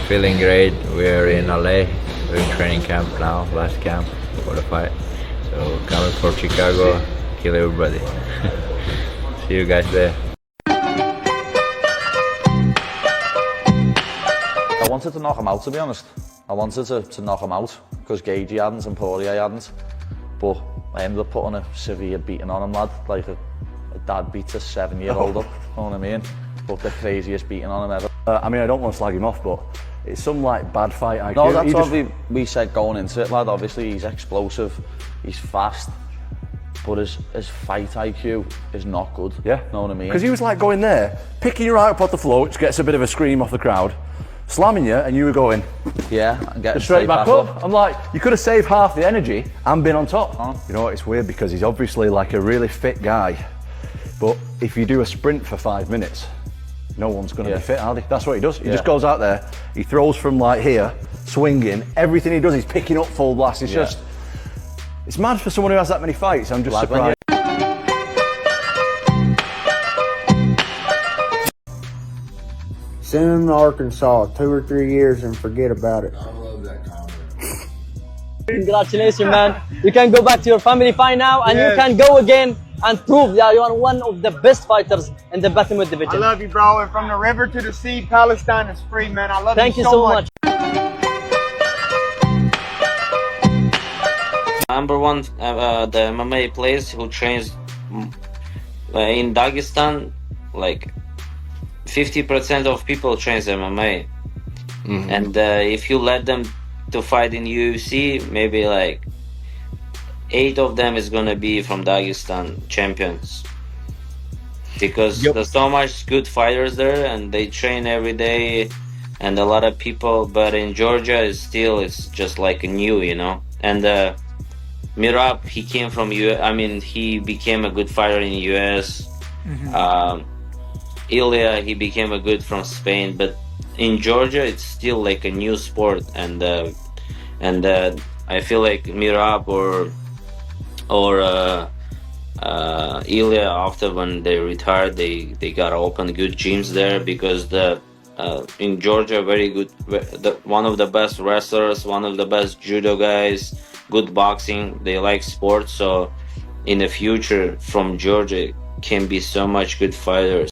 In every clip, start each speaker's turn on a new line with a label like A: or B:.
A: Feeling great. We're in LA. We're training camp now, last camp for the fight. So coming for Chicago, kill everybody. See you guys there.
B: I wanted to knock him out, to be honest. I wanted to knock him out because Gagey hadn't and Poirier hadn't. But I ended up putting a severe beating on him, lad. Like a dad beats a 7-year-old up, you know what I mean? But the craziest beating on him ever.
C: I mean, I don't want to slag him off, but it's some like bad fight IQ.
B: No, that's what we said going into it, lad. Obviously, he's explosive, he's fast, but his fight IQ is not good.
C: Yeah.
B: Know what I mean?
C: Because he was like going there, picking you right up off the floor, which gets a bit of a scream off the crowd, slamming you, and you were going,
B: yeah, and getting
C: straight back up. I'm like, you could have saved half the energy and been on top. You know what, it's weird because he's obviously like a really fit guy, but if you do a sprint for 5 minutes, no one's going to be fit, are they? That's what he does. He just goes out there, he throws from like here, swinging. Everything he does, he's picking up full blast. It's just, it's mad for someone who has that many fights. I'm just surprised.
D: Send him to Arkansas 2 or 3 years and forget about it.
E: I love that comment.
F: Congratulations, man. You can go back to your family fight now, and you can go again and prove that you are one of the best fighters in the bantamweight division.
G: I love you, bro. And from the river to the sea, Palestine is free, man. I love
F: Thank you so much.
H: Number one, the MMA players who trains in Dagestan, like 50% of people trains MMA. And if you let them to fight in UFC, maybe like 8 of them is gonna be from Dagestan champions, because there's so much good fighters there and they train every day and a lot of people. But in Georgia it's just like new, you know. And Mirab, he came from he became a good fighter in US. Ilya, he became a good from Spain, but in Georgia it's still like a new sport. And I feel like Mirab or Ilya, after when they retired, they got open good gyms there, because in Georgia very good, one of the best wrestlers, one of the best judo guys, good boxing, they like sports. So in the future from Georgia can be so much good fighters.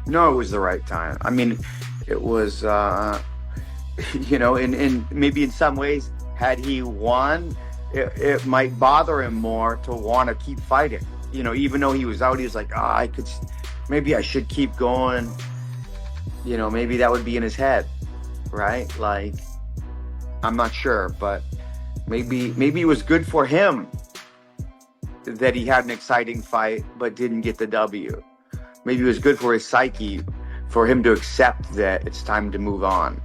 I: No, it was the right time. I mean, it was, you know, in maybe in some ways, had he won, it might bother him more to want to keep fighting. You know, even though he was out, he was like, maybe I should keep going. You know, maybe that would be in his head, right? Like, I'm not sure, but maybe it was good for him that he had an exciting fight but didn't get the W. Maybe it was good for his psyche, for him to accept that it's time to move on,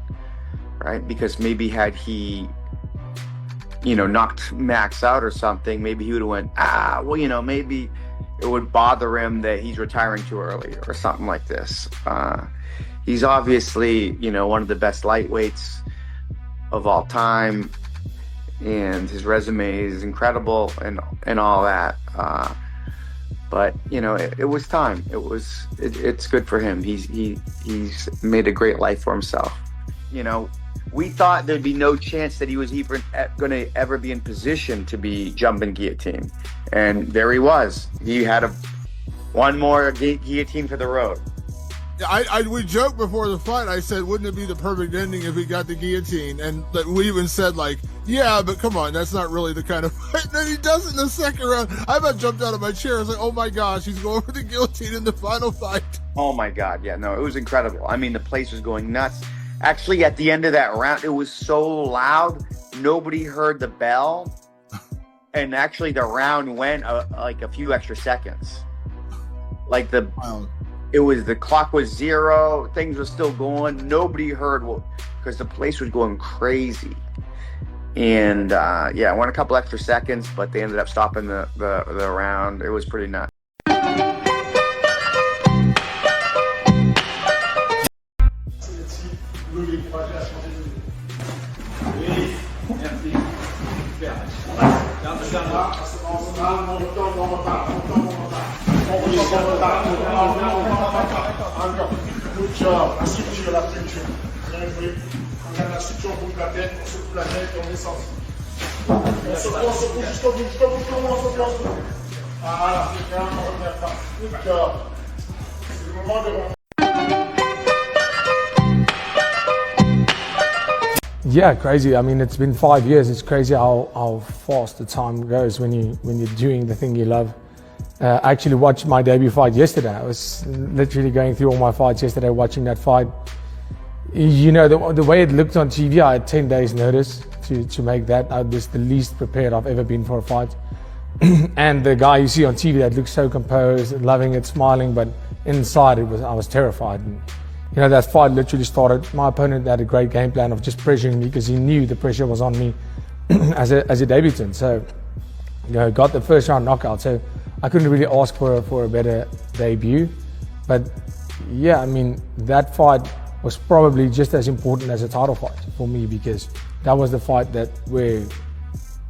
I: right? Because maybe had he, you know, knocked Max out or something, maybe he would have went, well, you know, maybe it would bother him that he's retiring too early or something like this. He's obviously, you know, one of the best lightweights of all time, and his resume is incredible and all that. But you know, it was time. It's good for him. He's made a great life for himself. You know, we thought there'd be no chance that he was even going to ever be in position to be jumping guillotine, and there he was. He had one more guillotine for the road.
E: We joked before the fight. I said, wouldn't it be the perfect ending if he got the guillotine? And that we even said, like, yeah, but come on, that's not really the kind of fight. And then he does it in the second round. I about jumped out of my chair. I was like, oh my gosh, he's going for the guillotine in the final fight.
I: Oh my God, yeah, no, it was incredible. I mean, the place was going nuts. Actually, at the end of that round, it was so loud, nobody heard the bell. And actually, the round went like a few extra seconds. Like the clock was 0, things were still going. Nobody heard because the place was going crazy. And yeah, went a couple extra seconds, but they ended up stopping the round. It was pretty nuts.
E: Good job. La structure, la structure. Bien joué. On garde la structure, on bouge la tête, on secoue la tête et on descend. On secoue jusqu'au bout, tout le monde, on secoue. Voilà, c'est bien, on revient pas. Good job. C'est le moment de...
J: Yeah, crazy. I mean, it's been 5 years. It's crazy how fast the time goes when you're doing the thing you love. I actually watched my debut fight yesterday. I was literally going through all my fights yesterday, watching that fight. You know, the way it looked on TV, I had 10 days notice to make that. I was the least prepared I've ever been for a fight. And the guy you see on TV that looks so composed, loving it, smiling, but inside I was terrified. And, you know, that fight literally started. My opponent had a great game plan of just pressuring me because he knew the pressure was on me as a debutant. So, you know, got the first round knockout. So I couldn't really ask for a better debut. But yeah, I mean, that fight was probably just as important as a title fight for me, because that was the fight where,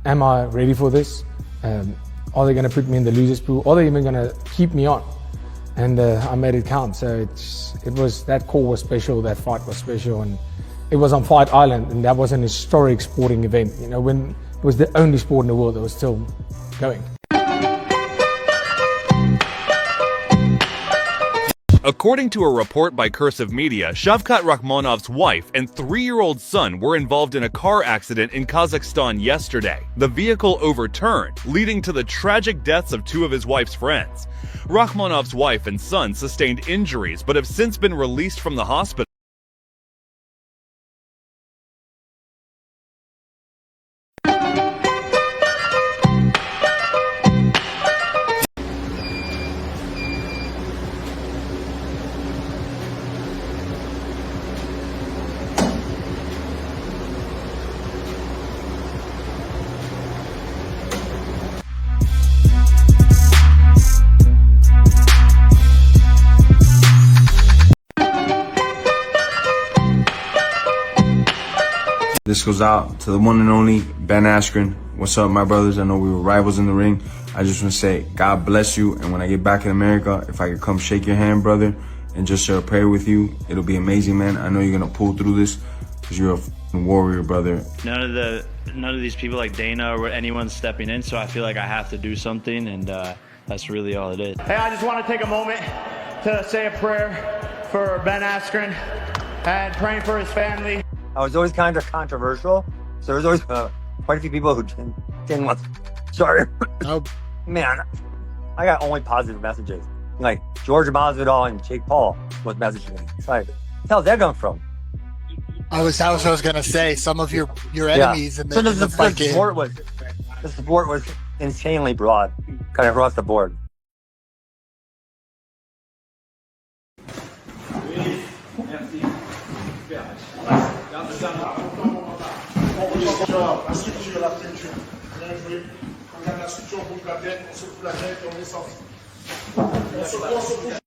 J: am I ready for this? Are they going to put me in the losers pool? Are they even going to keep me on? And I made it count. So that call was special, that fight was special, and it was on Fight Island, and that was an historic sporting event. You know, when it was the only sport in the world that was still going.
K: According to a report by Cursive Media, Shavkat Rakhmonov's wife and 3-year-old son were involved in a car accident in Kazakhstan yesterday. The vehicle overturned, leading to the tragic deaths of 2 of his wife's friends. Rakhmonov's wife and son sustained injuries but have since been released from the hospital.
L: This goes out to the one and only Ben Askren. What's up, my brothers? I know we were rivals in the ring. I just want to say, God bless you. And when I get back in America, if I could come shake your hand, brother, and just share a prayer with you, it'll be amazing, man. I know you're going to pull through this because you're a warrior, brother.
M: None of these people like Dana or anyone stepping in, so I feel like I have to do something, and that's really all it is.
G: Hey, I just want to take a moment to say a prayer for Ben Askren and praying for his family.
N: I was always kind of controversial, so there's always quite a few people who didn't want. Sorry, man, I got only positive messages. Like Jorge Masvidal and Jake Paul was messaging me. It's like, where the hell's that come from?
O: That was what I was gonna say. Some of your enemies in the fight game.
N: The support was insanely broad, kind of across the board.
E: La structure, la structure. Bien joué. On garde la structure, on bouge la tête, on secoue la tête et on descend. On secoue.